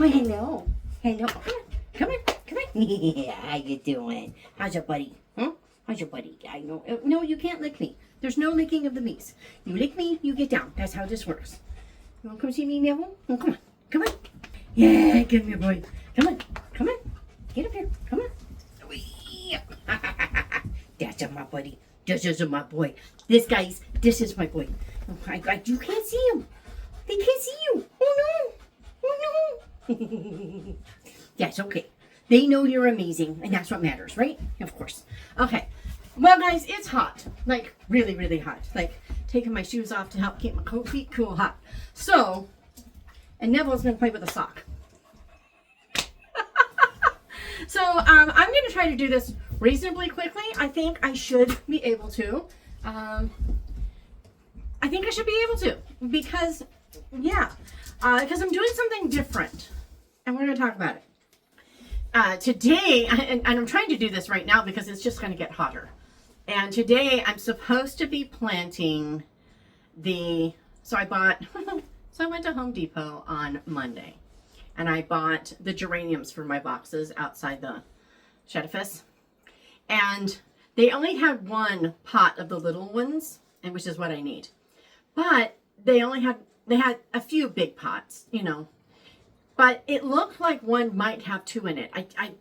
hello. Hello. Come on. Yeah, how you doing? How's your buddy? Huh? How's your buddy? I know. No, you can't lick me. There's no licking of the meese. You lick me, you get down. That's how this works. You want to come see me, Neville? Oh, come on. Yeah, come here, boy. Come on. Get up here. Come on. That's my buddy. This is my boy. This is my boy. You can't see him. They can't see you. Oh no. That's okay. They know you're amazing, and that's what matters, right? Of course. Okay. Well, guys, it's hot. Like, really, really hot. Like, taking my shoes off to help keep my feet cool hot. So, and Neville's going to play with a sock. So, I'm going to try to do this reasonably quickly. I think I should be able to. Because, yeah. Because I'm doing something different. And we're going to talk about it. Today, and I'm trying to do this right now because it's just going to get hotter. And today I'm supposed to be planting so I went to Home Depot on Monday and I bought the geraniums for my boxes outside the edifice. And they only had one pot of the little ones, and which is what I need. But they had a few big pots, But it looked like one might have two in it. I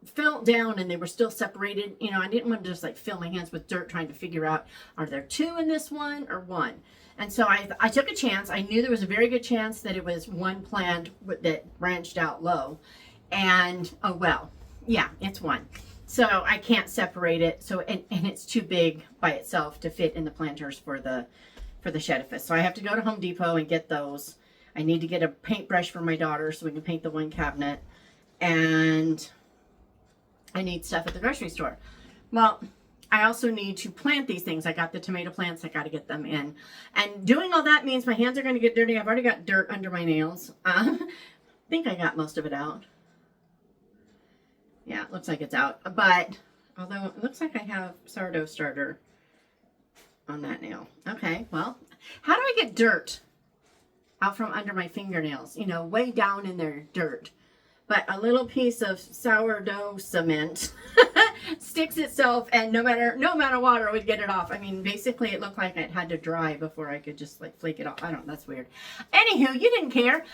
felt down and they were still separated. I didn't want to just like fill my hands with dirt trying to figure out, are there two in this one or one? And so I took a chance. I knew there was a very good chance that it was one plant that branched out low. And, oh well, yeah, it's one. So I can't separate it. So, and it's too big by itself to fit in the planters for the shedifice. So I have to go to Home Depot and get those. I need to get a paintbrush for my daughter so we can paint the one cabinet. And I need stuff at the grocery store. Well, I also need to plant these things. I got the tomato plants. I got to get them in. And doing all that means my hands are going to get dirty. I've already got dirt under my nails. I think I got most of it out. Yeah, it looks like it's out. But, although it looks like I have sourdough starter on that nail. Okay, well, how do I get dirt out from under my fingernails, way down in their dirt? But a little piece of sourdough cement sticks itself, and no matter water would get it off. I mean, basically it looked like it had to dry before I could just like flake it off. I don't know, that's weird. Anywho, you didn't care.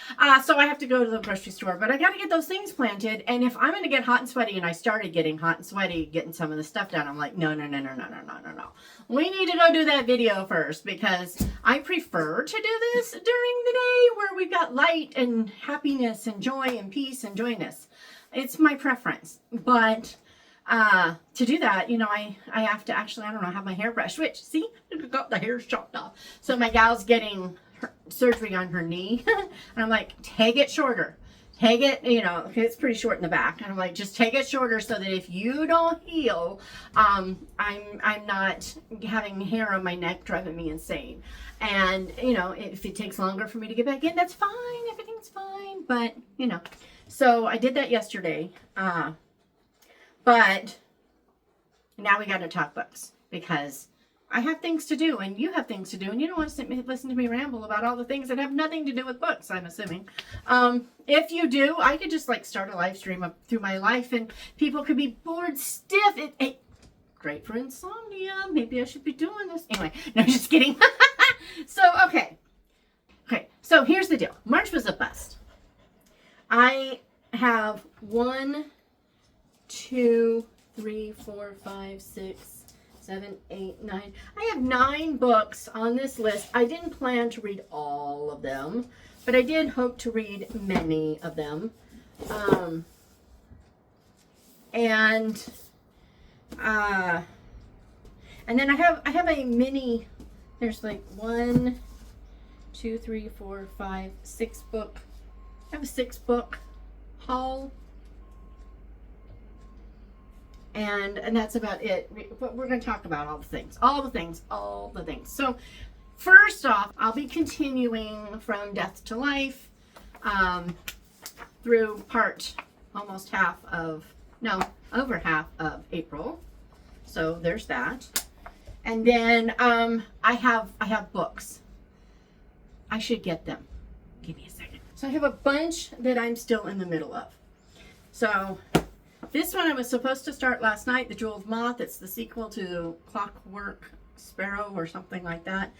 So I have to go to the grocery store, but I got to get those things planted. And if I'm going to get hot and sweaty, and I started getting hot and sweaty, getting some of the stuff done, I'm like, no. We need to go do that video first, because I prefer to do this during the day where we've got light and happiness and joy and peace and joyness. It's my preference. But to do that, I have to actually, I don't know, have my hair brushed, which, see, got the hair's chopped off. So my gal's getting surgery on her knee. And I'm like, take it shorter. Take it, it's pretty short in the back. And I'm like, just take it shorter so that if you don't heal, I'm not having hair on my neck driving me insane. And, if it takes longer for me to get back in, that's fine. Everything's fine. But, so I did that yesterday. But now we got to talk books, because I have things to do and you have things to do, and you don't want to listen to me ramble about all the things that have nothing to do with books, I'm assuming. If you do, I could just like start a live stream up through my life and people could be bored stiff. Great for insomnia. Maybe I should be doing this. Anyway, no, just kidding. So, okay. So here's the deal. March was a bust. I have 1, 2, 3, 4, 5, 6, 7, 8, 9. I have 9 books on this list. I didn't plan to read all of them, but I did hope to read many of them. And then I have a mini. There's like 1, 2, 3, 4, 5, 6 book. I have a 6 book haul. And that's about it. But we're going to talk about all the things. So first off, I'll be continuing from Death to Life through over half of April. So there's that. And then I have books. I should get them. Give me a second. So I have a bunch that I'm still in the middle of. So this one I was supposed to start last night, The Jeweled Moth. It's the sequel to Clockwork Sparrow or something like that.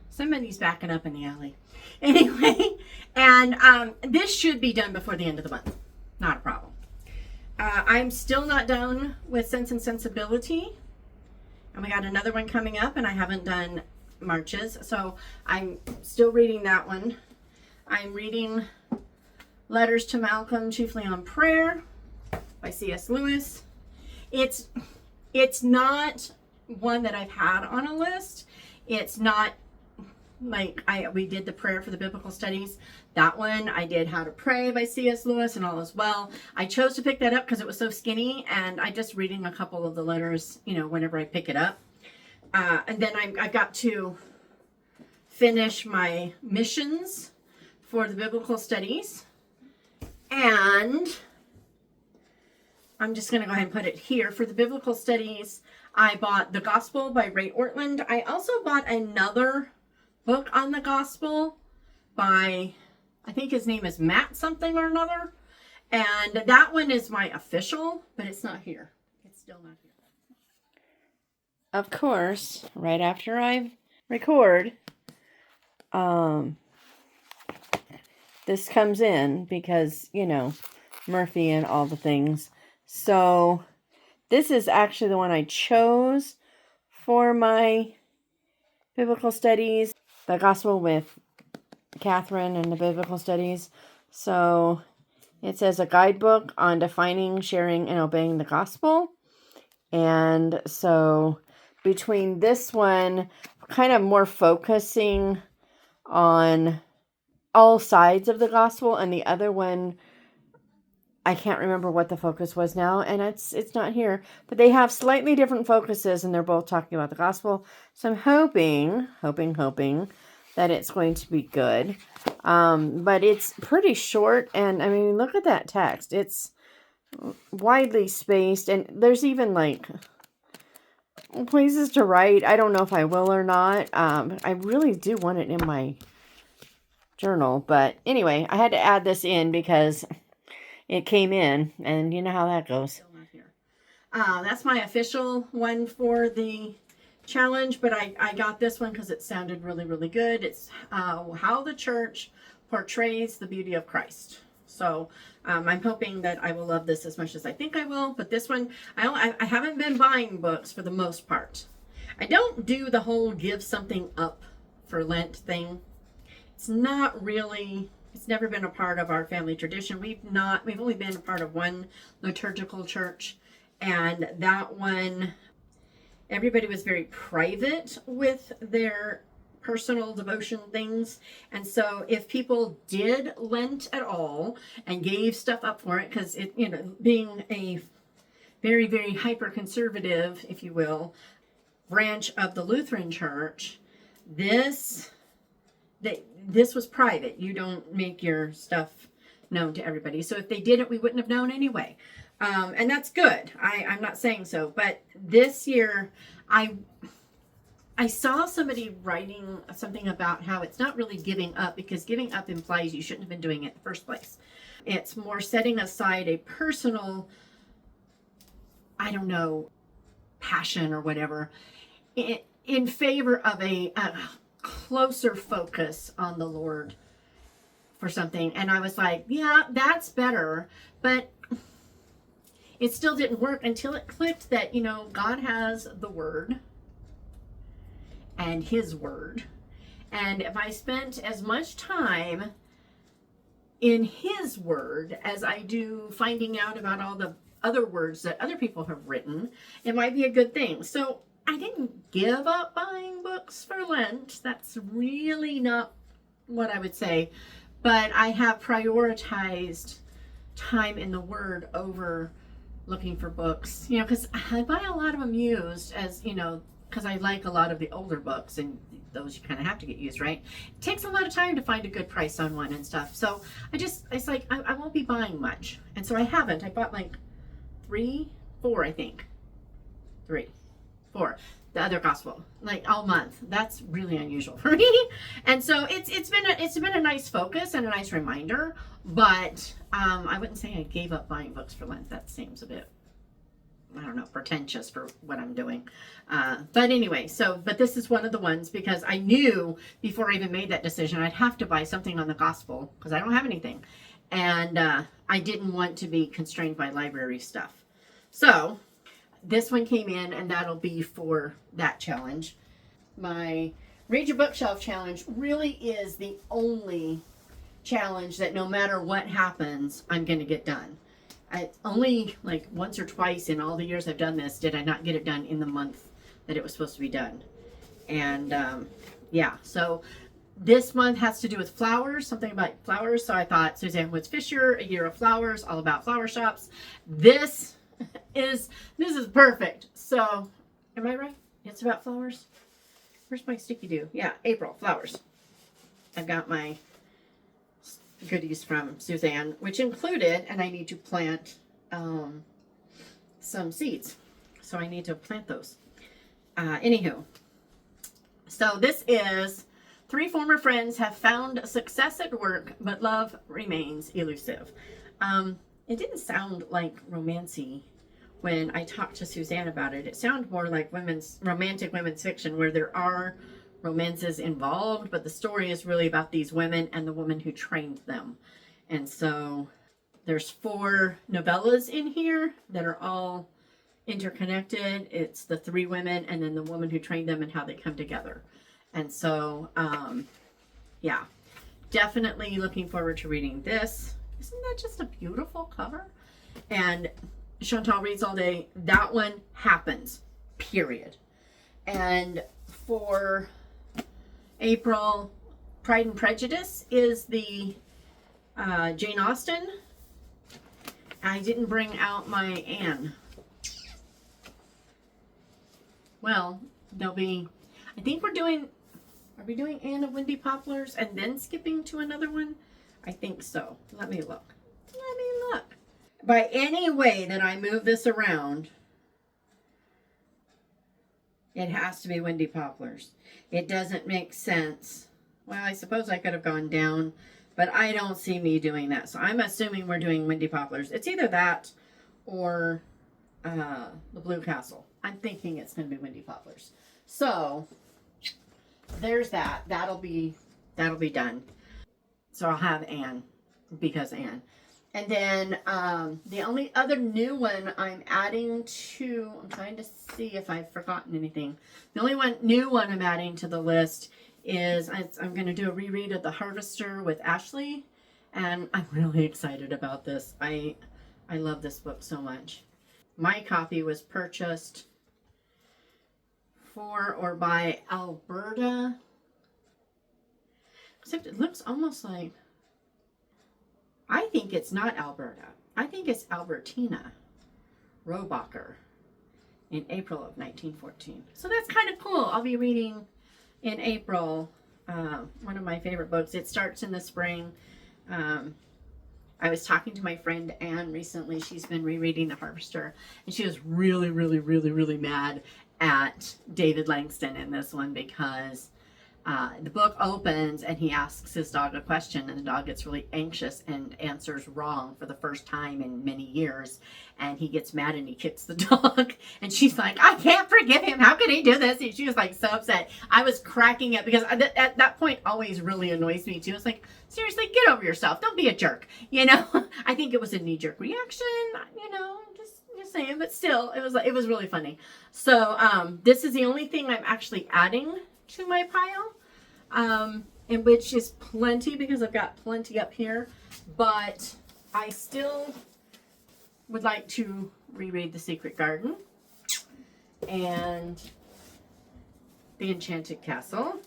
Somebody's backing up in the alley. Anyway, and this should be done before the end of the month. Not a problem. I'm still not done with Sense and Sensibility. And we got another one coming up, and I haven't done Marches. So I'm still reading that one. I'm reading Letters to Malcolm, Chiefly on Prayer by C.S. Lewis. It's not one that I've had on a list. It's not like we did the prayer for the biblical studies. That one I did How to Pray by C.S. Lewis and All Is Well. I chose to pick that up because it was so skinny, and I just reading a couple of the letters, whenever I pick it up. And then I've got to finish my missions for the biblical studies. And I'm just going to go ahead and put it here. For the biblical studies, I bought The Gospel by Ray Ortlund. I also bought another book on the gospel by, I think his name is Matt something or another. And that one is my official, but it's not here. It's still not here. Of course, right after I record, this comes in because, Murphy and all the things. So this is actually the one I chose for my biblical studies. The Gospel with Catherine and the biblical studies. So it says a guidebook on defining, sharing, and obeying the gospel. And so between this one, kind of more focusing on all sides of the gospel, and the other one, I can't remember what the focus was now, and it's not here, but they have slightly different focuses, and they're both talking about the gospel. So I'm hoping that it's going to be good. But it's pretty short, and I mean, look at that text. It's widely spaced, and there's even places to write. I don't know if I will or not. I really do want it in my journal, but anyway, I had to add this in because it came in, and you know how that goes. That's my official one for the challenge, but I got this one because it sounded really, really good. It's How the Church Portrays the Beauty of Christ. So I'm hoping that I will love this as much as I think I will, but this one, I haven't been buying books for the most part. I don't do the whole give something up for Lent thing. It's not really, it's never been a part of our family tradition. We've only been a part of one liturgical church, and that one, everybody was very private with their personal devotion things. And so if people did Lent at all and gave stuff up for it, because it, being a very, very hyper conservative, if you will, branch of the Lutheran Church, this was private. You don't make your stuff known to everybody. So if they did it, we wouldn't have known anyway. And that's good. I'm not saying so. But this year, I saw somebody writing something about how it's not really giving up, because giving up implies you shouldn't have been doing it in the first place. It's more setting aside a personal, passion or whatever, in favor of a closer focus on the Lord for something. And I was like, yeah, that's better. But it still didn't work until it clicked that, God has the Word and His Word. And if I spent as much time in His Word as I do finding out about all the other words that other people have written, it might be a good thing. So I didn't give up buying books for Lent. That's really not what I would say. But I have prioritized time in the Word over looking for books. Because I buy a lot of them used, as, because I like a lot of the older books, and those you kind of have to get used, right? It takes a lot of time to find a good price on one and stuff. So it's like, I won't be buying much. And so I haven't. I bought 3, 4, I think. 3. 4, the other gospel, like all month. That's really unusual for me. And so it's been a nice focus and a nice reminder, but I wouldn't say I gave up buying books for Lent. That seems a bit, I don't know, pretentious for what I'm doing. But anyway, but this is one of the ones, because I knew before I even made that decision, I'd have to buy something on the gospel because I don't have anything. And I didn't want to be constrained by library stuff. So this one came in, and that'll be for that challenge. My Read Your Bookshelf challenge really is the only challenge that no matter what happens, I'm going to get done. I only like once or twice in all the years I've done this did I not get it done in the month that it was supposed to be done. And yeah, so this month has to do with flowers, something about flowers. So I thought Suzanne Woods Fisher, A Year of Flowers, all about flower shops. This is perfect. So am I right? It's about flowers. Where's my sticky do? Yeah, April, flowers. I've got my goodies from Suzanne, which included, and I need to plant some seeds. So I need to plant those. Anywho, so this is 3 former friends have found success at work, but love remains elusive. It didn't sound like romancy when I talked to Suzanne about it. It sounded more like romantic women's fiction, where there are romances involved, but the story is really about these women and the woman who trained them. And so there's 4 novellas in here that are all interconnected. It's the 3 women and then the woman who trained them and how they come together. And so, yeah, definitely looking forward to reading this. Isn't that just a beautiful cover? And Chantal Reads All Day, that one happens, period. And for April, Pride and Prejudice is the Jane Austen. I didn't bring out my Anne. Well, there'll be, I think are we doing Anne of Windy Poplars and then skipping to another one? I think so. Let me look. By any way that I move this around, it has to be Windy Poplars. It doesn't make sense. Well, I suppose I could have gone down, but I don't see me doing that. So I'm assuming we're doing Windy Poplars. It's either that or the Blue Castle. I'm thinking it's going to be Windy Poplars. So there's that. That'll be done. So I'll have Anne, because Anne. And then the only other new one I'm adding to, I'm trying to see if I've forgotten anything. The only new one I'm adding to the list is I'm going to do a reread of The Harvester with Ashley. And I'm really excited about this. I love this book so much. My copy was purchased for or by Alberta. Except it looks almost like, I think it's not Alberta. I think it's Albertina Robacher in April of 1914. So that's kind of cool. I'll be reading in April one of my favorite books. It starts in the spring. I was talking to my friend Anne recently. She's been rereading The Harvester, and she was really, really, really, really mad at David Langston in this one because the book opens and he asks his dog a question, and the dog gets really anxious and answers wrong for the first time in many years, and he gets mad and he kicks the dog, and she's like, I can't forgive him, how could he do this? And she was like so upset. I was cracking up because at that point always really annoys me too. It's like, seriously, get over yourself, don't be a jerk, you know. I think it was a knee-jerk reaction, you know, just saying, but still it was really funny. So this is the only thing I'm actually adding to my pile, in which is plenty because I've got plenty up here, but I still would like to reread The Secret Garden and The Enchanted Castle.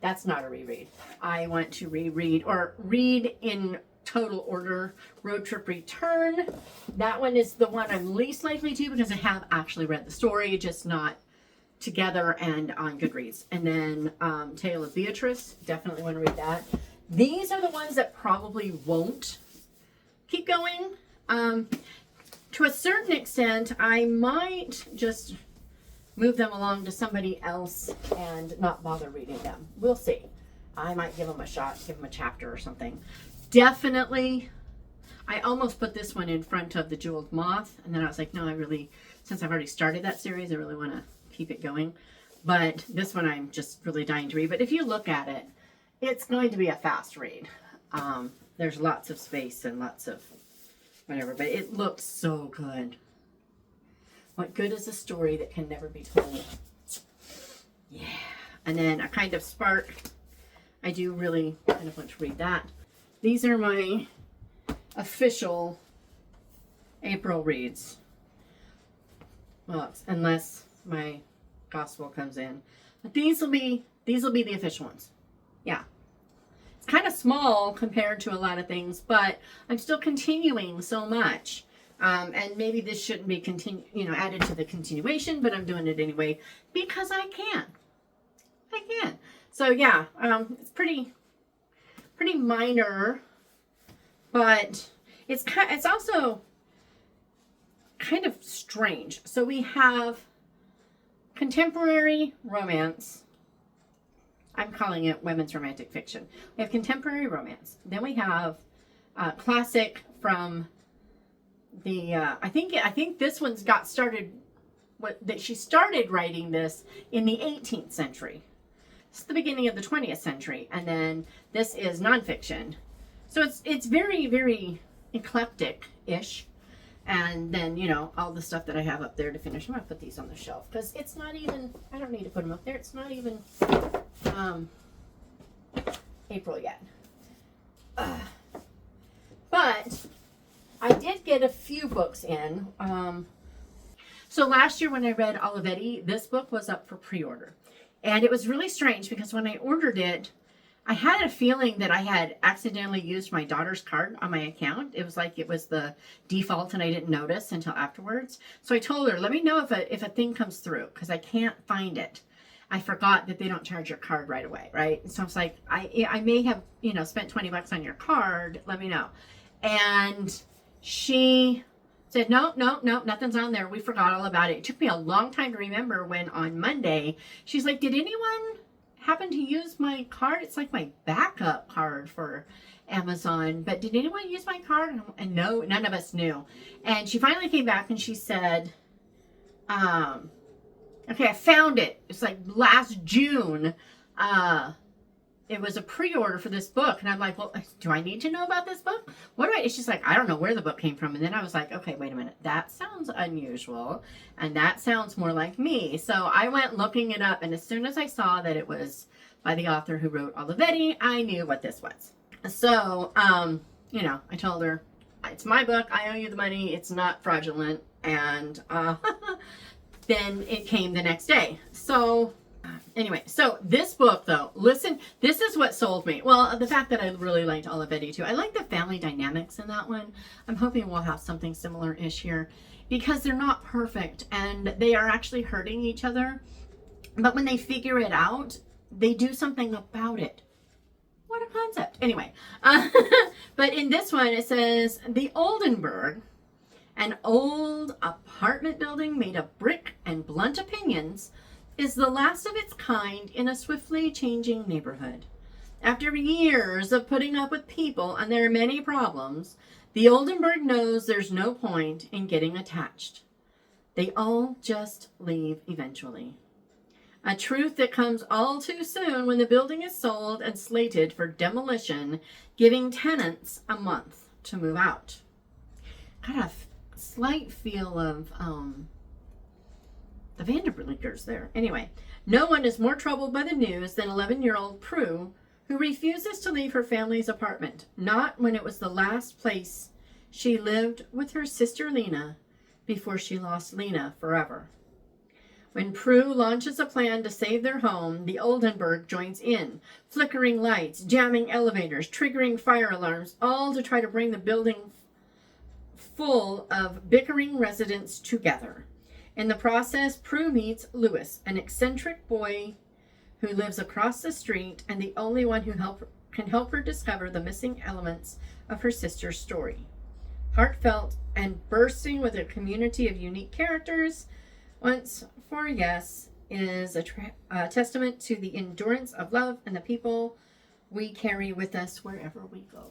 That's not a reread. I want to reread or read in total order Road Trip Return. That one is the one I'm least likely to because I have actually read the story, just not together and on Goodreads. And then Tale of Beatrice, definitely want to read that. These are the ones that probably won't keep going. To a certain extent, I might just move them along to somebody else and not bother reading them. We'll see. I might give them a shot, give them a chapter or something. Definitely, I almost put this one in front of The Jeweled Moth, and then I was like, no, since I've already started that series, I really want to keep it going. But this one I'm just really dying to read. But if you look at it, it's going to be a fast read. There's lots of space and lots of whatever, but it looks so good. What good is a story that can never be told? Yeah. And then A Kind of Spark. I do really kind of want to read that. These are my official April reads. Well, unless my gospel comes in. But these will be the official ones. Yeah. It's kind of small compared to a lot of things, but I'm still continuing so much. And maybe this shouldn't be added to the continuation, but I'm doing it anyway because I can. So yeah, it's pretty minor, but it's also kind of strange. So we have contemporary romance. I'm calling it women's romantic fiction. We have contemporary romance. Then we have classic from the I think this one's got started. That she started writing this in the 18th century. It's the beginning of the 20th century, and then this is nonfiction. So it's very, very eclectic-ish. And then, all the stuff that I have up there to finish. I'm going to put these on the shelf because it's not even, I don't need to put them up there. It's not even April yet. But I did get a few books in. So last year when I read Olivetti, this book was up for pre-order. And it was really strange because when I ordered it, I had a feeling that I had accidentally used my daughter's card on my account. It was like it was the default and I didn't notice until afterwards. So I told her, let me know if a thing comes through because I can't find it. I forgot that they don't charge your card right away, right? So I was like, I may have, spent $20 on your card. Let me know. And she said, no, nothing's on there. We forgot all about it. It took me a long time to remember when on Monday, she's like, did anyone happen to use my card? It's like my backup card for Amazon, but did anyone use my card? And no, none of us knew. And she finally came back and she said, okay, I found it. It's like last June. It was a pre-order for this book. And I'm like, well, do I need to know about this book? It's just like, I don't know where the book came from. And then I was like, okay, wait a minute. That sounds unusual. And that sounds more like me. So I went looking it up. And as soon as I saw that it was by the author who wrote Olivetti, I knew what this was. So, I told her, it's my book. I owe you the money. It's not fraudulent. And then it came the next day. So anyway, so this book though, listen, this is what sold me. Well, the fact that I really liked Olivetti too. I like the family dynamics in that one. I'm hoping we'll have something similar-ish here because they're not perfect and they are actually hurting each other. But when they figure it out, they do something about it. What a concept. Anyway, but in this one it says, the Oldenburg, an old apartment building made of brick and blunt opinions, is the last of its kind in a swiftly changing neighborhood. After years of putting up with people and their many problems, the Oldenburg knows there's no point in getting attached. They all just leave eventually. A truth that comes all too soon when the building is sold and slated for demolition, giving tenants a month to move out. Got a slight feel of the Vanderbilters there. Anyway, no one is more troubled by the news than 11-year-old Prue, who refuses to leave her family's apartment, not when it was the last place she lived with her sister Lena before she lost Lena forever. When Prue launches a plan to save their home, the Oldenburg joins in, flickering lights, jamming elevators, triggering fire alarms, all to try to bring the building full of bickering residents together. In the process, Prue meets Louis, an eccentric boy who lives across the street and the only one who can help her discover the missing elements of her sister's story. Heartfelt and bursting with a community of unique characters, Once for yes is a testament to the endurance of love and the people we carry with us wherever we go.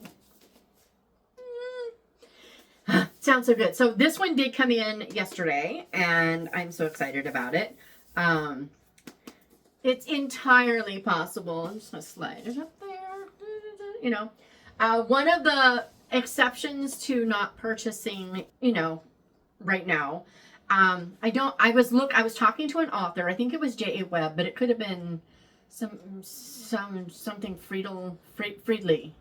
Sounds so good. So this one did come in yesterday, and I'm so excited about it. It's entirely possible. I'm just going to slide it up there. You know, one of the exceptions to not purchasing, you know, right now, I was talking to an author. I think it was J.A. Webb, but it could have been something Friedley.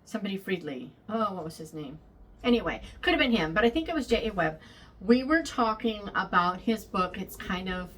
Somebody Friedley. Oh, what was his name? Anyway, could have been him, but I think it was J.A. Webb. We were talking about his book. It's kind of,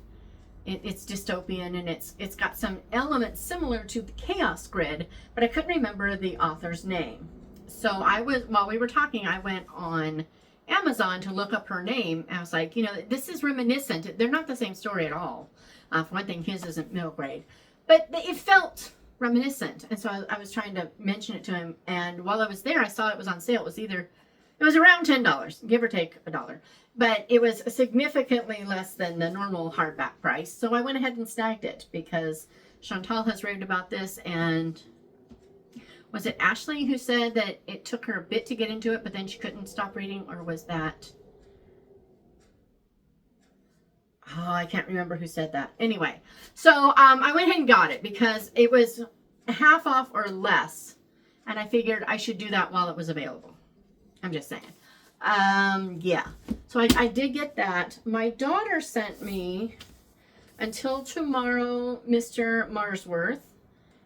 it's dystopian, and it's got some elements similar to the Chaos Grid, but I couldn't remember the author's name. So while we were talking, I went on Amazon to look up her name. I was like, you know, this is reminiscent. They're not the same story at all. For one thing, his isn't middle grade, but it felt reminiscent. And so I was trying to mention it to him. And while I was there, I saw it was on sale. It was around $10, give or take $1, but it was significantly less than the normal hardback price. So I went ahead and snagged it because Chantal has raved about this. And was it Ashley who said that it took her a bit to get into it, but then she couldn't stop reading? Or was that... Oh, I can't remember who said that. Anyway, so I went ahead and got it because it was half off or less. And I figured I should do that while it was available. I'm just saying. Yeah. So I did get that. My daughter sent me Until Tomorrow, Mr. Marworth.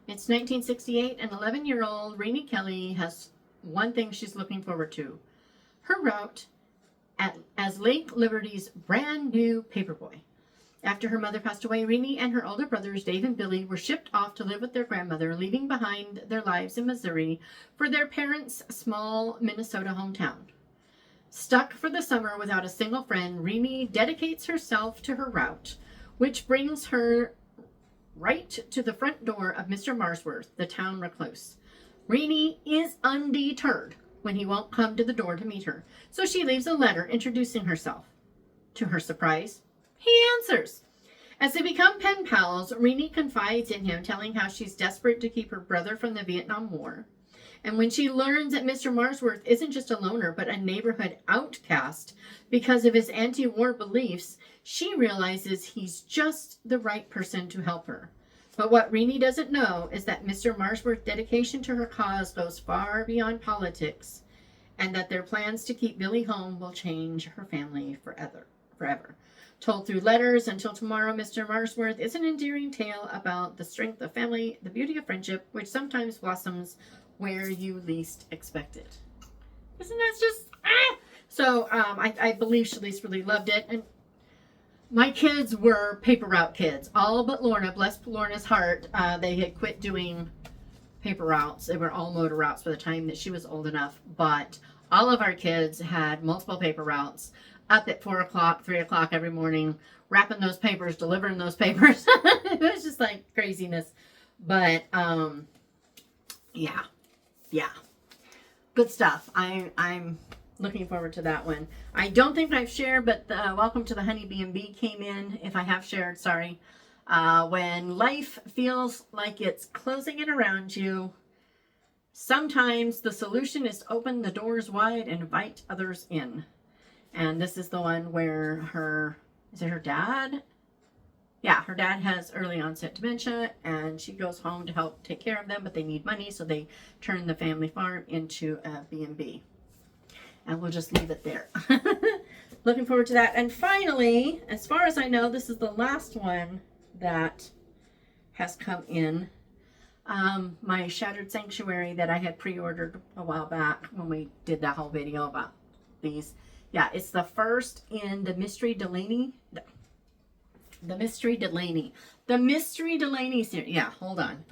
It's 1968, and 11-year-old Rainey Kelly has one thing she's looking forward to. Her route as Lake Liberty's brand new paperboy. After her mother passed away, Rainey and her older brothers, Dave and Billy, were shipped off to live with their grandmother, leaving behind their lives in Missouri for their parents' small Minnesota hometown. Stuck for the summer without a single friend, Rainey dedicates herself to her route, which brings her right to the front door of Mr. Marworth, the town recluse. Rainey is undeterred when he won't come to the door to meet her, so she leaves a letter introducing herself. To her surprise, he answers. As they become pen pals, Rainey confides in him, telling how she's desperate to keep her brother from the Vietnam War. And when she learns that Mr. Marworth isn't just a loner, but a neighborhood outcast because of his anti-war beliefs, she realizes he's just the right person to help her. But what Rainey doesn't know is that Mr. Marworth's dedication to her cause goes far beyond politics, and that their plans to keep Billy home will change her family forever. Told through letters, Until Tomorrow, Mr. Marworth is an endearing tale about the strength of family, the beauty of friendship, which sometimes blossoms where you least expect it. Isn't that just... So, I believe Shalice really loved it, and my kids were paper route kids. All but Lorna, bless Lorna's heart, they had quit doing paper routes. They were all motor routes by the time that she was old enough, but all of our kids had multiple paper routes, up at 4 o'clock, 3 o'clock every morning, wrapping those papers, delivering those papers. It was just like craziness. But, yeah. Good stuff. I'm looking forward to that one. I don't think I've shared, but Welcome to the Honey B&B came in. If I have shared, sorry. When life feels like it's closing in around you, sometimes the solution is to open the doors wide and invite others in. And this is the one where is it her dad? Yeah, her dad has early onset dementia, and she goes home to help take care of them, but they need money, so they turn the family farm into a B&B. And we'll just leave it there. Looking forward to that. And finally, as far as I know, this is the last one that has come in. My Shattered Sanctuary that I had pre-ordered a while back when we did that whole video about these. Yeah, it's the first in the Mystery Delaney. The Mystery Delaney series. Yeah, hold on.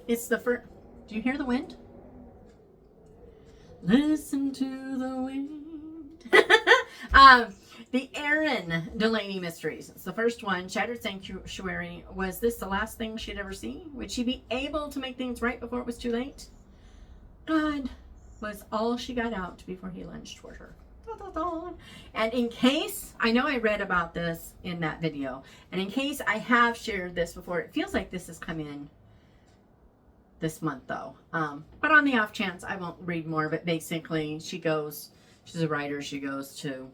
It's the first. Do you hear the wind? Listen to the wind. The Erin Delaney Mysteries. It's the first one. Shattered Sanctuary. Was this the last thing she'd ever see? Would she be able to make things right before it was too late? God, was all she got out before he lunged toward her. And in case, I know I read about this in that video, and in case I have shared this before, it feels like this has come in this month though. But on the off chance, I won't read more, but basically she's a writer, she goes to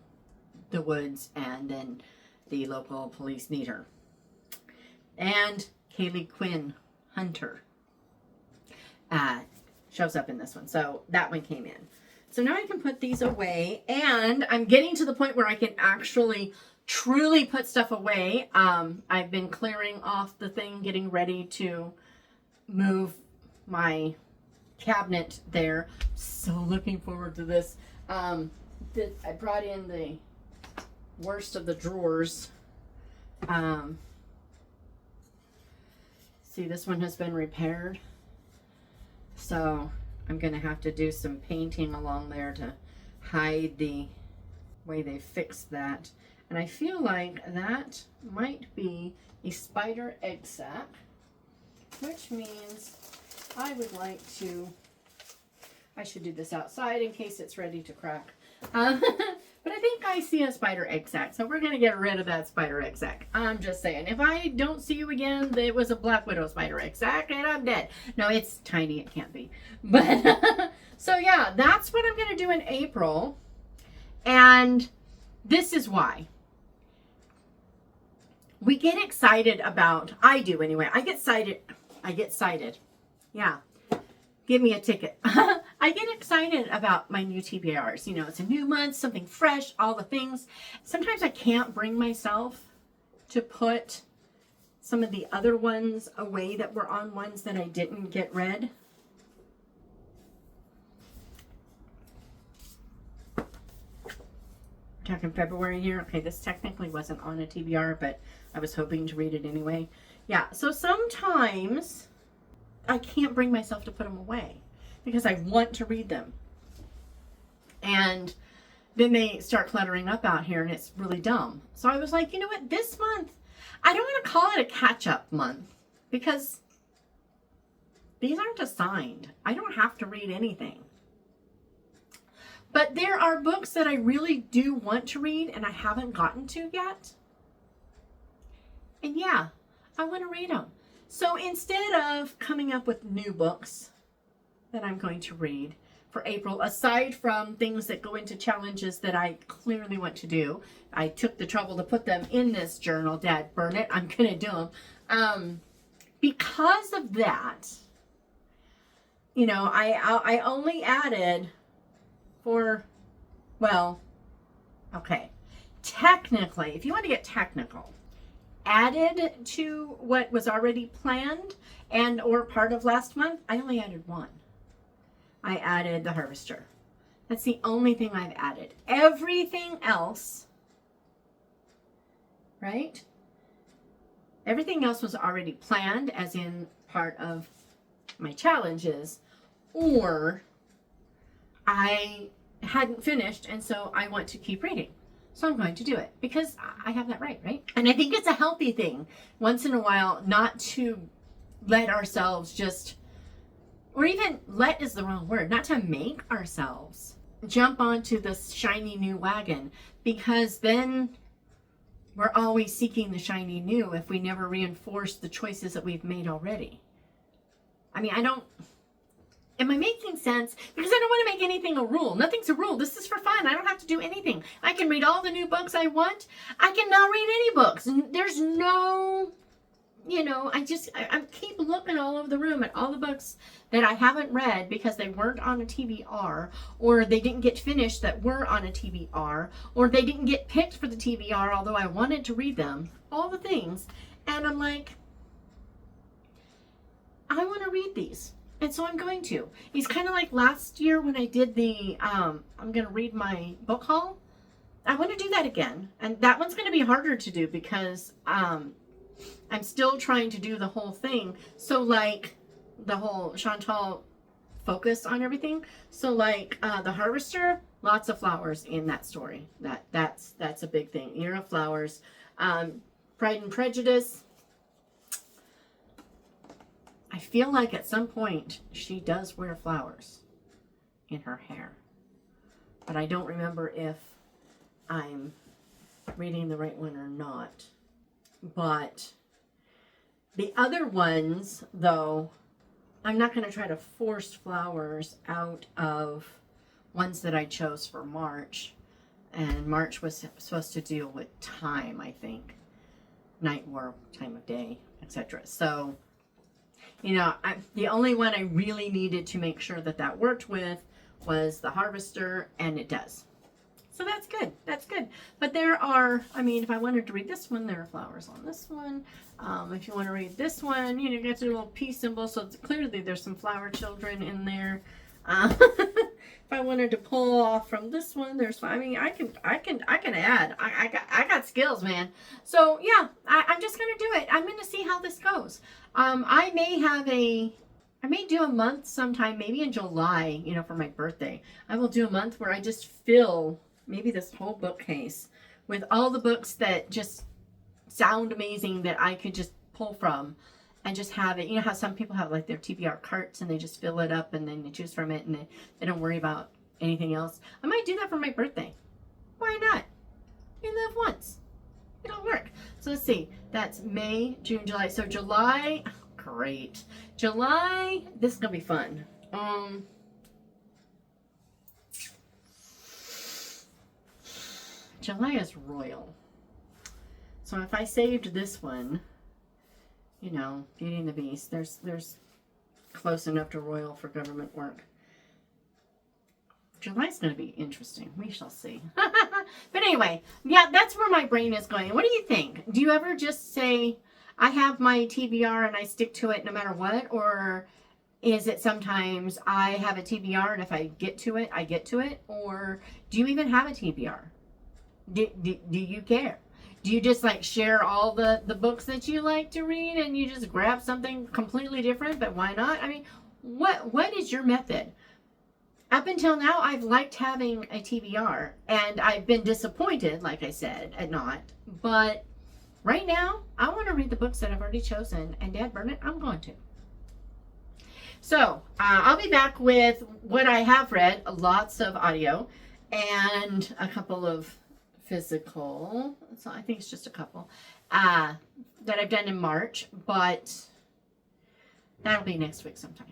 the woods and then the local police need her. And Kaylee Quinn Hunter shows up in this one. So that one came in. So now I can put these away, and I'm getting to the point where I can actually truly put stuff away. I've been clearing off the thing, getting ready to move my cabinet there. So looking forward to this. I brought in the worst of the drawers. See, this one has been repaired. So I'm going to have to do some painting along there to hide the way they fixed that. And I feel like that might be a spider egg sac, which means I would like to, I should do this outside in case it's ready to crack. But I think I see a spider egg sac, so we're going to get rid of that spider egg sac. I'm just saying, if I don't see you again, it was a black widow spider egg sac, and I'm dead. No, it's tiny, it can't be. But, so yeah, that's what I'm going to do in April. And this is why. We get excited about, I do anyway, I get excited. Yeah. Give me a ticket. I get excited about my new TBRs. You know, it's a new month, something fresh, all the things. Sometimes I can't bring myself to put some of the other ones away that were on ones that I didn't get read. We're talking February here. Okay, this technically wasn't on a TBR, but I was hoping to read it anyway. Yeah, so sometimes I can't bring myself to put them away because I want to read them. And then they start cluttering up out here and it's really dumb. So I was like, you know what, this month, I don't want to call it a catch-up month because these aren't assigned. I don't have to read anything. But there are books that I really do want to read and I haven't gotten to yet. And yeah, I want to read them. So instead of coming up with new books that I'm going to read for April, aside from things that go into challenges that I clearly want to do, I took the trouble to put them in this journal. Dad, burn it. I'm going to do them. Because of that, you know, I only added okay, technically, if you want to get technical, added to what was already planned and or part of last month, I only added one. I added the harvester. That's the only thing I've added. Everything else, right? Everything else was already planned as in part of my challenges, or I hadn't finished and so I want to keep reading. So I'm going to do it because I have that right? And I think it's a healthy thing once in a while not to let ourselves just, or even let is the wrong word, not to make ourselves jump onto this shiny new wagon, because then we're always seeking the shiny new if we never reinforce the choices that we've made already. I mean, am I making sense? Because I don't want to make anything a rule. Nothing's a rule. This is for fun. I don't have to do anything. I can read all the new books I want. I can not read any books. There's no, you know, I keep looking all over the room at all the books that I haven't read because they weren't on a TBR, or they didn't get finished that were on a TBR, or they didn't get picked for the TBR, although I wanted to read them. All the things. And I'm like, I want to read these. And so I'm going to. It's kind of like last year when I did the, I'm going to read my book haul. I want to do that again. And that one's going to be harder to do because I'm still trying to do the whole thing. So like the whole Chantal focus on everything. So like the harvester, lots of flowers in that story. That's a big thing. Year of Flowers. Pride and Prejudice. I feel like at some point she does wear flowers. in her hair. But I don't remember if I'm reading the right one or not. But the other ones, though, I'm not going to try to force flowers out of ones that I chose for March. And March was supposed to deal with time, I think. Night or time of day, etc. So, you know, the only one I really needed to make sure that that worked with was the Harvester, and it does. So that's good. That's good. But there are, I mean, if I wanted to read this one, there are flowers on this one. If you want to read this one, you know, you get the little peace symbol. So it's, clearly there's some flower children in there. If I wanted to pull off from this one, there's, I mean, I can add. I got skills, man. So yeah, I'm just going to do it. I'm going to see how this goes. I may do a month sometime, maybe in July, you know, for my birthday. I will do a month where I just fill maybe this whole bookcase with all the books that just sound amazing that I could just pull from and just have it. You know how some people have like their TBR carts and they just fill it up and then they choose from it and they don't worry about anything else. I might do that for my birthday. Why not? You live once. It'll work. So let's see. That's May, June, July. So July, great. July, this is going to be fun. July is royal. So if I saved this one, you know, Beauty and the Beast, there's close enough to royal for government work. July's going to be interesting. We shall see. But anyway, yeah, that's where my brain is going. What do you think? Do you ever just say, I have my TBR and I stick to it no matter what? Or is it sometimes I have a TBR and if I get to it, I get to it? Or do you even have a TBR? Do you care? Do you just like share all the books that you like to read and you just grab something completely different, but why not? I mean, what is your method? Up until now, I've liked having a TBR and I've been disappointed, like I said, at not. But right now, I want to read the books that I've already chosen, and Dad burn it, I'm going to. So, I'll be back with what I have read, lots of audio, and a couple of physical, so I think it's just a couple, that I've done in March, but that'll be next week sometime.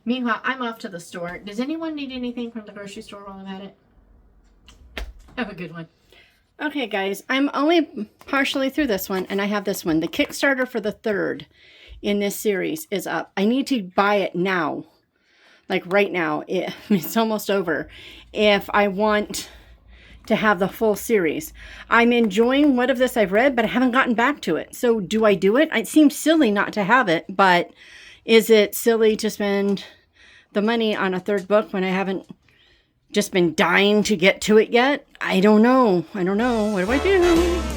Meanwhile, I'm off to the store. Does anyone need anything from the grocery store while I'm at it? Have a good one. Okay, guys, I'm only partially through this one, and I have this one. The Kickstarter for the third in this series is up. I need to buy it now, like right now. It's almost over. If I want to have the full series. I'm enjoying what of this I've read, but I haven't gotten back to it. So do I do it? It seems silly not to have it, but is it silly to spend the money on a third book when I haven't just been dying to get to it yet? I don't know. What do I do?